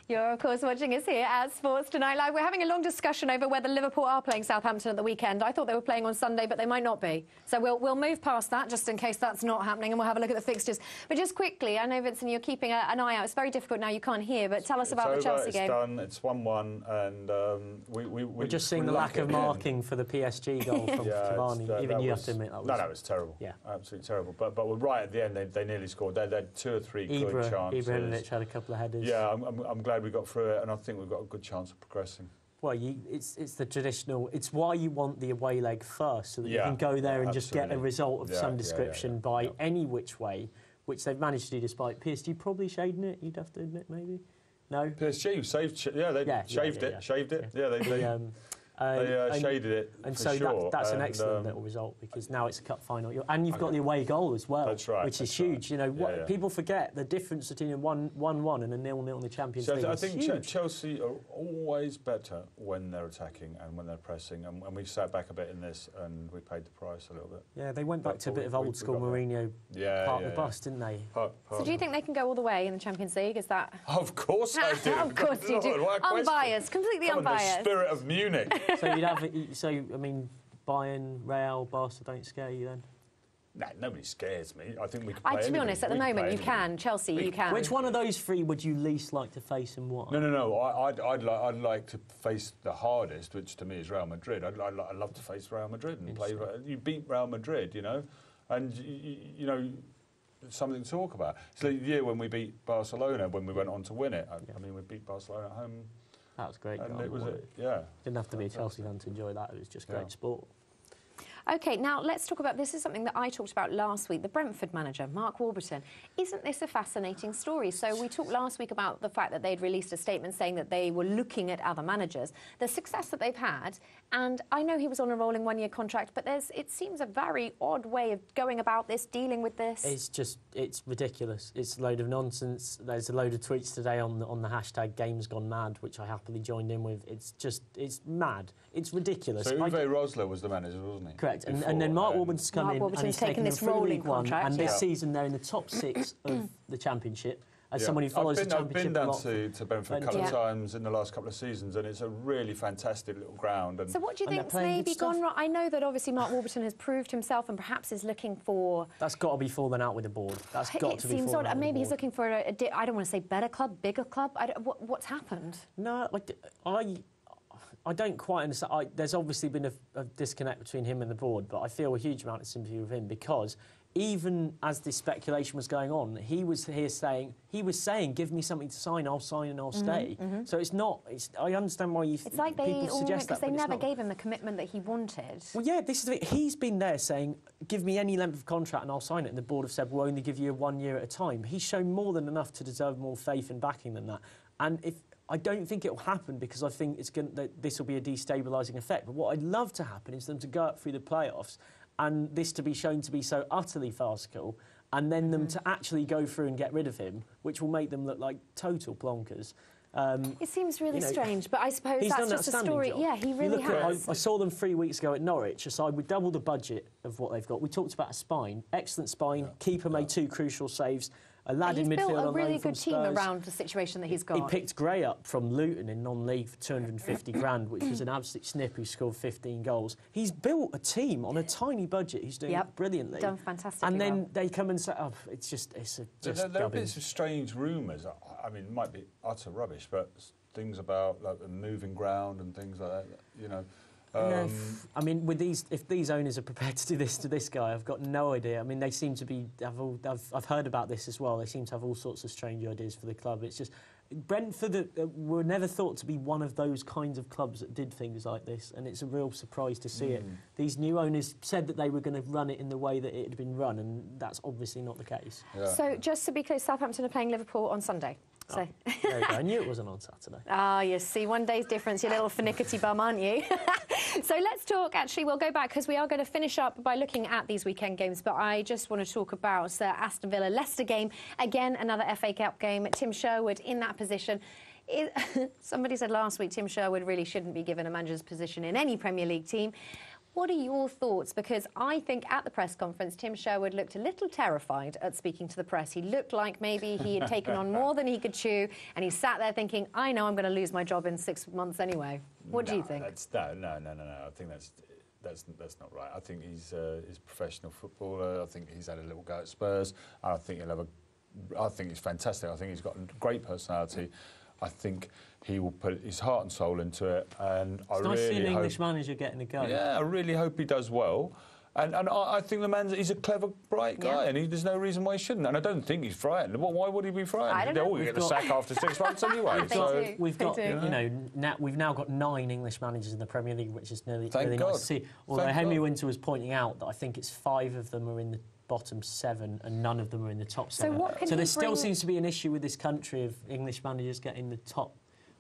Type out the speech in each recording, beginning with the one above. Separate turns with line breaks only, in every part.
You're, of course, watching us here at Sports Tonight Live. We're having a long discussion over whether Liverpool are playing Southampton at the weekend. I thought they were playing on Sunday, but they might not be. So we'll move past that, just in case that's not happening, and we'll have a look at the fixtures. But just quickly, I know, Vincent, you're keeping an eye out. It's very difficult now, you can't hear, but tell us about the Chelsea game.
It's done, it's 1-1, and
we're just seeing the lack of marking for the PSG goal from Cavani. Even you have to admit that was...
No, it was terrible. Yeah. Absolutely terrible. But we're right at the end, they nearly scored. They had 2 or 3 good chances.
Ibrahimovic had a couple of headers.
Yeah, I'm glad we got through it, and I think we've got a good chance of progressing.
Well, it's the traditional... It's why you want the away leg first, so that you can go there and just get a result of some description by any which way, which they've managed to do despite PSG probably shading it, you'd have to admit, maybe? No?
PSG saved... shaved it. Yeah, they shaded it,
and
for
so
sure.
That's an excellent little result, because now it's a cup final, and you've got the away goal as well.
That's right.
Which is huge. You know, people forget the difference between a 1-1 and a 0-0 in the Champions League.
I think Chelsea are always better when they're attacking and when they're pressing, and we sat back a bit in this, and we paid the price a little bit.
Yeah, they went back to a bit of old school Mourinho part of the bus, didn't they?
So do you think they can go all the way in the Champions League? Is that?
Of course I do.
Of course you do. Unbiased, completely unbiased.
The spirit of Munich.
So you'd have. So, I mean, Bayern, Real, Barca don't scare you then?
No, nobody scares me. I think we can play
to be honest, at the moment, you can. Chelsea, you can.
Which one of those 3 would you least like to face and why?
No. I'd like to face the hardest, which to me is Real Madrid. I'd love to face Real Madrid and play. You beat Real Madrid, you know, and you know, something to talk about. It's like the year when we beat Barcelona, when we went on to win it. I mean, we beat Barcelona at home.
That was great.
And it was didn't
have to be a Chelsea fan to enjoy that. It was just great sport.
OK, now let's talk about... This is something that I talked about last week. The Brentford manager, Mark Warburton. Isn't this a fascinating story? So we talked last week about the fact that they'd released a statement saying that they were looking at other managers, the success that they've had, and I know he was on a rolling 1-year contract, but it seems a very odd way of going about this, dealing with this.
It's ridiculous. It's a load of nonsense. There's a load of tweets today on the hashtag Games Gone Mad, which I happily joined in with. It's mad. It's ridiculous.
So Uwe Rosler was the manager, wasn't he?
Correct. And then Mark Warburton's come in and he's taken this rolling contract. And this season they're in the top 6 of the Championship. As someone who follows the Championship
I've been down to Brentford a couple of times in the last couple of seasons, and it's a really fantastic little ground. And
so what do you think's maybe gone wrong? I know that obviously Mark Warburton has proved himself and perhaps is looking for...
That's got to be falling out with the board. That's got to be falling out with the board.
Maybe he's looking for I don't want to say better club, bigger club. What's happened?
No, I don't quite understand. There's obviously been a disconnect between him and the board, but I feel a huge amount of sympathy with him, because even as this speculation was going on, he was saying, give me something to sign, I'll sign and I'll stay. So it's not... I understand why
it's like people suggest that, because they never gave him the commitment that he wanted.
Well, yeah, this is the thing. He's been there saying, give me any length of contract and I'll sign it, and the board have said, we'll only give you a 1 year at a time. He's shown more than enough to deserve more faith and backing than that. And I don't think it will happen, because I think this will be a destabilising effect. But what I'd love to happen is them to go up through the playoffs and this to be shown to be so utterly farcical, and then them to actually go through and get rid of him, which will make them look like total plonkers.
It seems really strange, but I suppose that's just a story.
Job.
Yeah, he really has.
I saw them 3 weeks ago at Norwich, a side with double the budget of what they've got. We talked about a spine, excellent spine. Keeper made 2 crucial saves. A lad in midfield
He's built
a
really good team around the situation that he's got.
He picked Gray up from Luton in non-league for 250 grand, which was an absolute snip who scored 15 goals. He's built a team on a tiny budget. He's doing brilliantly.
Done fantastically.
And then they come and say,
there are bits of strange rumours. I mean, it might be utter rubbish, but things about like the moving ground and things like that, you know.
I mean, if these owners are prepared to do this to this guy, I've got no idea. I mean, they seem to be... I've heard about this as well. They seem to have all sorts of strange ideas for the club. It's just... Brentford were never thought to be one of those kinds of clubs that did things like this, and it's a real surprise to see it. These new owners said that they were going to run it in the way that it had been run, and that's obviously not the case.
Yeah. So, just to be clear, Southampton are playing Liverpool on Sunday. So.
There you go. I knew it wasn't on Saturday.
You see, one day's difference, you little finickety bum, aren't you? So let's talk, actually, we'll go back, because we are going to finish up by looking at these weekend games, but I just want to talk about the Aston Villa-Leicester game. Again, another FA Cup game. Tim Sherwood in that position. Somebody said last week Tim Sherwood really shouldn't be given a manager's position in any Premier League team. What are your thoughts? Because I think at the press conference, Tim Sherwood looked a little terrified at speaking to the press. He looked like maybe he had taken on more than he could chew, and he sat there thinking, I know I'm going to lose my job in 6 months anyway. What do you think?
No. I think that's not right. I think he's a professional footballer. I think he's had a little go at Spurs. And I think he's fantastic. I think he's got a great personality. I think he will put his heart and soul into it. And
it's nice to see an English manager getting a go.
Yeah, I really hope he does well. And I think he's a clever, bright guy, and there's no reason why he shouldn't. And I don't think he's frightened. Well, why would he be frightened?
I don't know.
They'll all get the sack after 6 months anyway.
We've now got 9 English managers in the Premier League, which is really nice to see. Although Henry Winter was pointing out that I think it's 5 of them are in the bottom 7 and none of them are in the top 7. So there still seems to be an issue with this country of English managers getting the top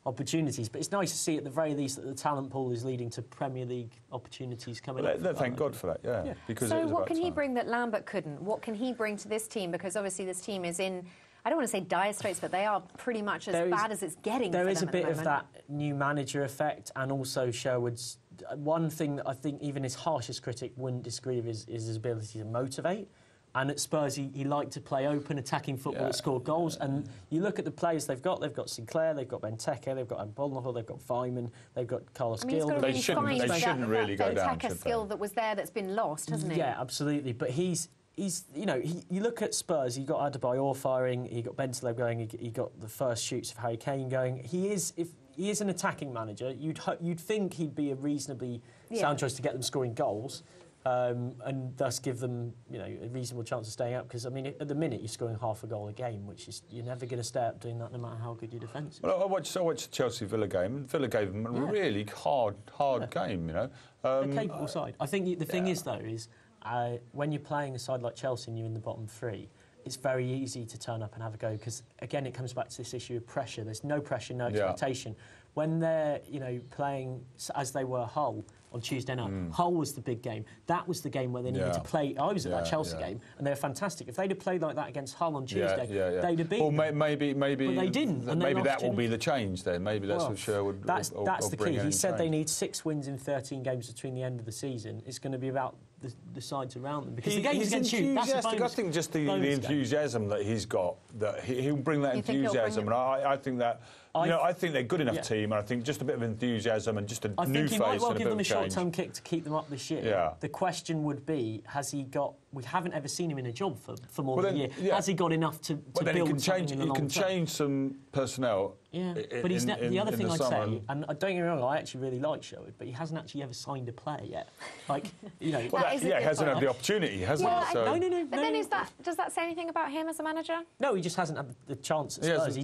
opportunities, but it's nice to see at the very least that the talent pool is leading to Premier League opportunities coming up.
Thank God for that, yeah. Because
so what can he bring that Lambert couldn't? What can he bring to this team? Because obviously this team is in, I don't want to say dire straits, but they are pretty much as bad as it's getting.
There is a bit of that new manager effect, and also Sherwood's. One thing that I think even his harshest critic wouldn't disagree with is his ability to motivate. And at Spurs, he liked to play open, attacking football that scored goals. And you look at the players they've got Sinclair, they've got Benteke, they've got Bolnahol, they've got Vyman, they've got Carlos Gil.
They shouldn't really go down, should they?
Skill that was there that's been lost, hasn't he?
Yeah, absolutely. But he's you look at Spurs, he got Adebayor firing, he got Bentaleb going, he got the first shoots of Harry Kane going. He is an attacking manager. You'd think he'd be a reasonably sound choice to get them scoring goals. And thus give them, a reasonable chance of staying up. Because, I mean, at the minute, you're scoring half a goal a game, which is, you're never going to stay up doing that no matter how good your defence is.
Well, I watched the Chelsea-Villa game, and Villa gave them a really hard game,
A capable side. I think the thing is, though, is when you're playing a side like Chelsea and you're in the bottom 3, it's very easy to turn up and have a go. Because, again, it comes back to this issue of pressure. There's no pressure, no expectation. When they're, playing as they were Hull on Tuesday night, Hull was the big game. That was the game where they needed to play. I was at that Chelsea game, and they were fantastic. If they'd have played like that against Hull on Tuesday, they'd have beaten.
Well, maybe,
but they didn't. And
maybe that will be the change then. Maybe that's what Sherwood.
That's the key. He said they need 6 wins in 13 games between the end of the season. It's going to be about the sides around them, because the game's against you. That's a bonus.
I think just the enthusiasm that he's got, that he'll bring that enthusiasm, and I think that. I think they're a good enough team, and I think just a bit of enthusiasm and just a new face and a bit of change. I think he might well give them a short-term kick to keep them up this year. Yeah.
The question would be, has he got... We haven't ever seen him in a job for more than a year. Yeah. Has he got enough to build something in the long term?
He can change some personnel.
Yeah, but he's the other thing I'd say, and don't get me wrong, I actually really like Sherwood, but he hasn't actually ever signed a player yet. Like,
he hasn't had the opportunity, hasn't he?
So. No.
But then does that say anything about him as a manager?
No, he just hasn't had the chance at Spurs.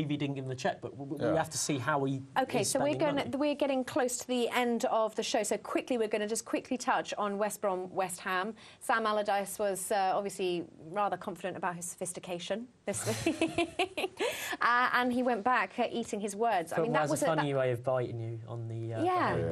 Levy didn't give him the check, but we have to see how he.
Okay, so we're getting close to the end of the show. So quickly, we're going to just quickly touch on West Brom, West Ham. Sam Allardyce was obviously rather confident about his sophistication this week, and he went back eating his words.
I mean, that was a funny way of biting you on the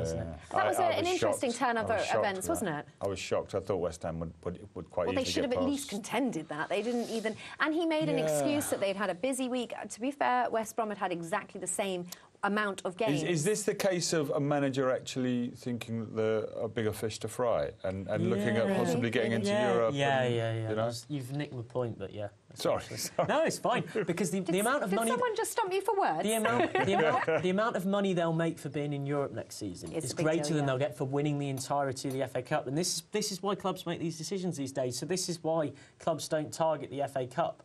isn't it?
That was an interesting turn of events, wasn't it?
I was shocked. I thought West Ham would quite easily get past.
Well, they should have at least contended that. They didn't even... And he made an excuse that they'd had a busy week. To be fair, West Brom had exactly the same amount of games.
Is this the case of a manager actually thinking that there are bigger fish to fry and looking at possibly getting into Europe?
Yeah. You've nicked my point, but
Sorry.
No, it's fine, because the amount of money...
Did someone just stump you for words?
The amount of money they'll make for being in Europe next season is greater than they'll get for winning the entirety of the FA Cup. And this is why clubs make these decisions these days. So this is why clubs don't target the FA Cup.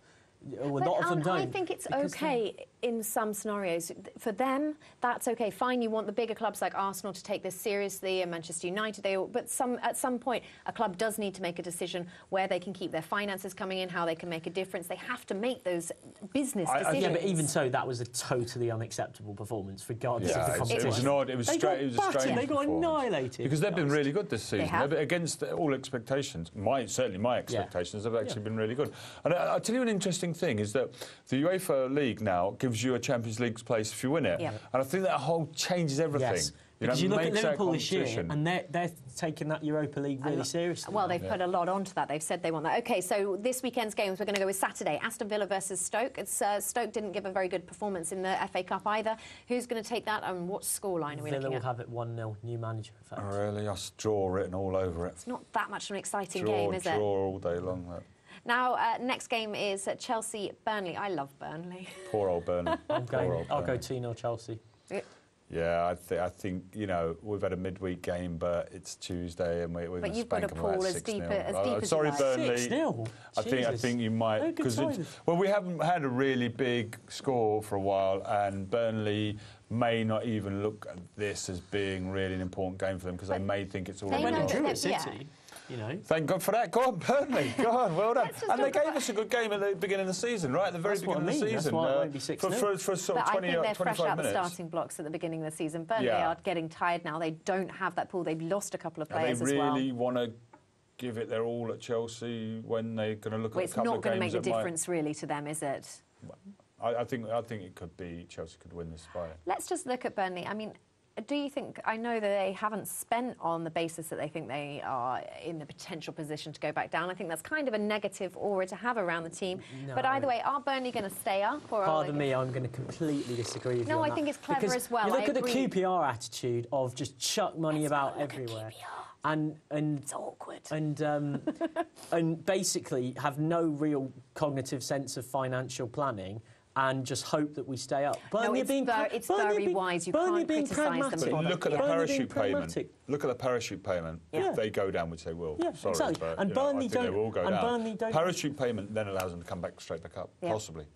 A lot of them don't.
I think it's okay in some scenarios. For them, that's okay. Fine, you want the bigger clubs like Arsenal to take this seriously, and Manchester United, but at some point, a club does need to make a decision where they can keep their finances coming in, how they can make a difference. They have to make those business decisions.
Yeah, but even so, that was a totally unacceptable performance, regardless of the competition.
It was strange.
They got annihilated.
Because they've been really good this season. They're against all expectations. Certainly my expectations have actually been really good. And I'll tell you an interesting thing is that the UEFA League now gives you a Champions League place if you win it. And I think that whole changes everything.
Yes. Because you look at
makes that
Liverpool this year,
competition.
and they're taking that Europa League really seriously.
Well, they've put a lot onto that. They've said they want that. OK, so this weekend's games, we're going to go with Saturday. Aston Villa versus Stoke. Stoke didn't give a very good performance in the FA Cup either. Who's going to take that, and what scoreline are we
Villa
looking
will
at?
have it 1-0, new manager, in fact.
Oh, really? I draw written all over it.
It's not that much of an exciting game, is it?
Draw all day long. That.
Now, next game is Chelsea-Burnley. I love Burnley.
Poor old Burnley.
I'll go 2-0 Chelsea.
Yeah, I think, you know, we've had a midweek game, but it's Tuesday and we're going to spank them about 6-0. Sorry, Burnley.
6-0?
I think you might, because we haven't had a really big score for a while, and Burnley may not even look at this as being really an important game for them because they may think it's already
When they
lost.
drew at City. You know.
Thank God for that. Go on, Burnley. Go on, well done. And they gave us a good game at the beginning of the season, right? At the very beginning of the season.
That's why it won't be 6-0.
For sort of
But
20
I think they're
25
fresh out the
minutes.
starting blocks at the beginning of the season. Burnley are getting tired now. They don't have that pool. They've lost a couple of players
as well. They really
well.
want to give it their all at Chelsea when they're going to look at a couple of games.
It's not going to make the difference really to them, is it?
I think it could be Chelsea could win this by.
Let's just look at Burnley. I mean, do you think, I know that they haven't spent on the basis that they think they are in the potential position to go back down. I think that's kind of a negative aura to have around the team.
No.
But either way, are Burnley going to stay up? Or
Pardon me, I'm going to completely disagree with you.
No,
on
I think
that.
it's clever
Because
as well.
You look
I
at
agree.
the QPR attitude of just chuck money about
look at
everywhere.
QPR.
And
It's awkward.
And basically have no real cognitive sense of financial planning and just hope that we stay up. Burnley
it's
it's
very wise. You can't criticise them
But
for
look at the
Burnley
parachute
being
payment.
pragmatic.
Look at the parachute payment.
Yeah.
If they go down, which they will.
Yeah,
Sorry,
exactly.
but
And
you know, I
Burnley
think they
don't-
will go
and
down.
Burnley don't-
Parachute payment then allows them to come back straight back up,
Yeah.
possibly.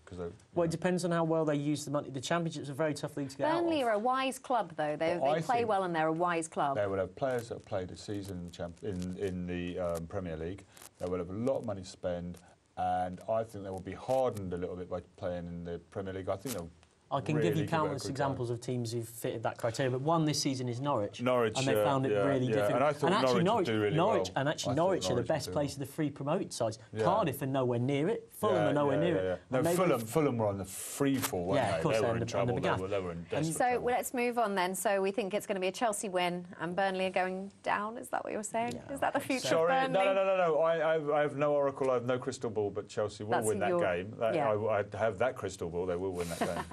Well, it depends on how well they use the money. The Championship's a very tough league to get
Burnley
out
are a wise club, though. They
I
play
think
well and they're a wise club.
They will have players that have played a season in the Premier League. They will have a lot of money to spend, and I think they will be hardened a little bit by playing in the Premier League. I think they'll
I can
really
give you
give it a
countless
good
examples of teams who've fitted that criteria, but one this season is Norwich.
Norwich,
and they found it really difficult.
And I thought Norwich would do really
Norwich,
well.
And actually,
I thought
Norwich are the
Norwich
best
would do
place
well.
of the free promoted sides.
Yeah.
Cardiff are nowhere near it. Fulham are nowhere near it.
No,
And they
Fulham were on the free fall, weren't
Yeah,
they?
of course
They
they're
were in
on the
trouble. They
gaff.
were in desperate
So
trouble.
let's move on then. So we think it's going to be a Chelsea win and Burnley are going down. Is that what you're saying?
Yeah,
Is that the future
Sorry,
of Burnley?
no. I have no oracle, I have no crystal ball, but Chelsea will
That's
win that
your-
game.
yeah.
I have that crystal ball, they will win that game.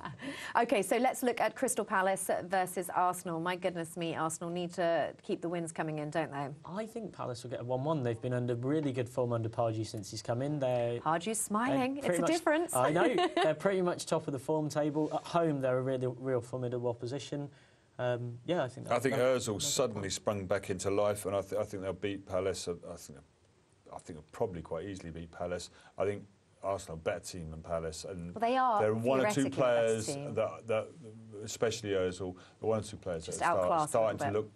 OK, so let's look at Crystal Palace versus Arsenal. My goodness me, Arsenal need to keep the wins coming in, don't they?
I think Palace will get a 1-1. They've been under really good form under Pardew since he's come in.
Pardew's smiling. It's a
much,
difference.
I know. They're pretty much top of the form table. At home, they're a real formidable opposition. I think
Ozil suddenly sprung back into life, and I think they'll beat Palace. I think they'll probably quite easily beat Palace. I think Arsenal are a better team than Palace, and
Well, they are
there are one or two
theoretically a better
players
team.
that especially Ozil, the one or two players
Just
that are
outclass
starting
a
to
little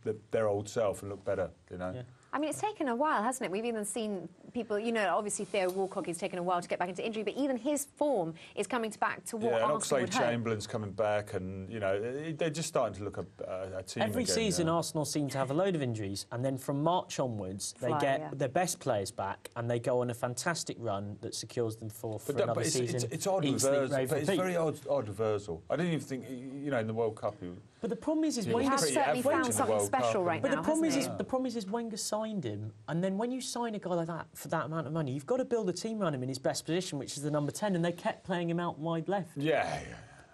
look their old self and look better, you know.
Yeah.
I mean, it's taken a while, hasn't it? We've even seen people, you know, obviously Theo Walcott has taken a while to get back into injury, but even his form is coming back to what
Yeah, and
Arsenal would hope.
Oxlade-Chamberlain's coming back, and you know they're just starting to look a team.
Every
again,
season,
you know.
Arsenal seem to have a load of injuries, and then from March onwards, they
Fly,
get
yeah.
their best players back, and they go on a fantastic run that secures them for another
it's,
season.
it's odd with
East League
Ozil,
rave
but it's
repeat.
very odd with Ozil. I didn't even think, you know, in the World Cup.
But the problem is
He
He
was
has
pretty
certainly
average
found
in the
something
World
special
Cup.
right
But
now,
the problem
hasn't he?
the problem is Wenger signed him, and then when you sign a guy like that for that amount of money, you've got to build a team around him in his best position, which is the number 10, and they kept playing him out wide left.
Yeah.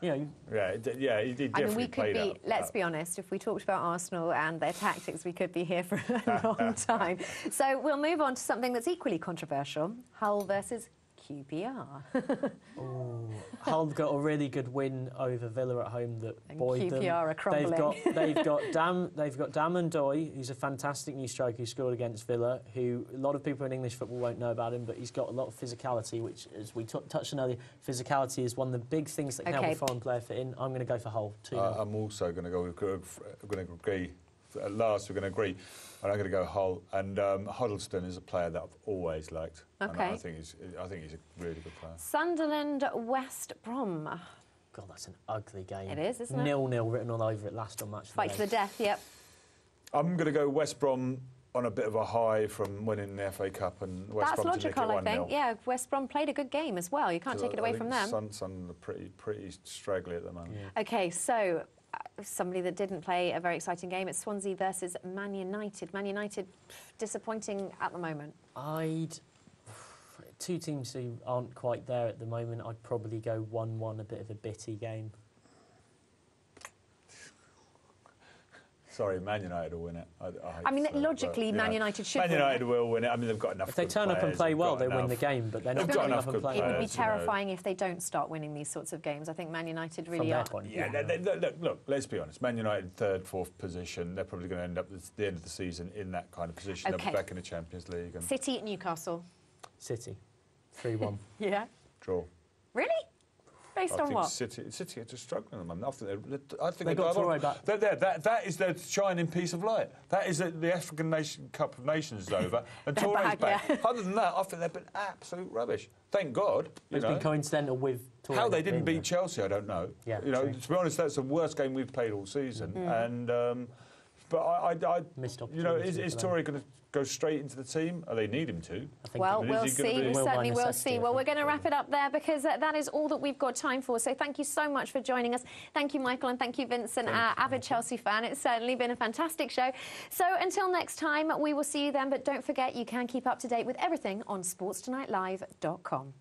You know,
He definitely
I mean, we could
played
be,
out.
let's be honest, if we talked about Arsenal and their tactics, we could be here for a long time. So we'll move on to something that's equally controversial, Hull versus QPR.
Hull got a really good win over Villa at home that
And
buoyed them.
QPR are crumbling.
They've got Damondoy, who's a fantastic new striker who scored against Villa, who a lot of people in English football won't know about him, but he's got a lot of physicality, which, as we touched on earlier, physicality is one of the big things that can help a foreign player fit in. I'm going to go for Hull, 2-0.
I'm also going to go. We're going to agree. At last, we're going to agree, and I'm going to go Hull. And Huddleston is a player that I've always liked.
Okay.
And I think he's a really good player.
Sunderland, West Brom.
God, that's an ugly game.
It is, isn't it?
0-0 written all over it last on Match of the
Fight
Day.
to the death, yep.
I'm going to go West Brom on a bit of a high from winning the FA Cup, and West
That's
Brom to nick it
logical, I
1-0.
think. Yeah, West Brom played a good game as well. You can't take it away from them.
Sun are pretty straggly at the moment.
Yeah.
OK, so somebody that didn't play a very exciting game. It's Swansea versus Man United. Man United, disappointing at the moment.
Two teams who aren't quite there at the moment, I'd probably go 1-1, a bit of a bitty game.
Sorry, Man United will win it.
I mean, logically, Man United should win it.
Man United will win it. I mean, they've got enough.
If they turn up and play well, they win the game, but they're not turning up and playing.
It would be terrifying if they don't start winning these sorts of games. I think Man United really are.
Look, let's be honest. Man United, third, fourth position. They're probably going to end up at the end of the season in that kind of position. They'll be back in the Champions League.
City at Newcastle.
City, 3-1.
Yeah.
Draw.
Really? Based on what?
City are just struggling at the moment. I think
They've got Torre back.
That is their shining piece of light. That is the African Cup of Nations is over, and Torre's back. Yeah. Other than that, I think they've been absolute rubbish. Thank God.
It's been coincidental with Torre.
How they didn't beat Chelsea, I don't know.
Yeah,
to be honest, that's the worst game we've played all season. And but I
missed
is Torre going to go straight into the team? They need him to.
Well, we'll see. We certainly will see. Well, we're going to wrap it up there because that is all that we've got time for. So thank you so much for joining us. Thank you, Michael, and thank you, Vincent, our avid Chelsea fan. It's certainly been a fantastic show. So until next time, we will see you then. But don't forget, you can keep up to date with everything on sportstonightlive.com.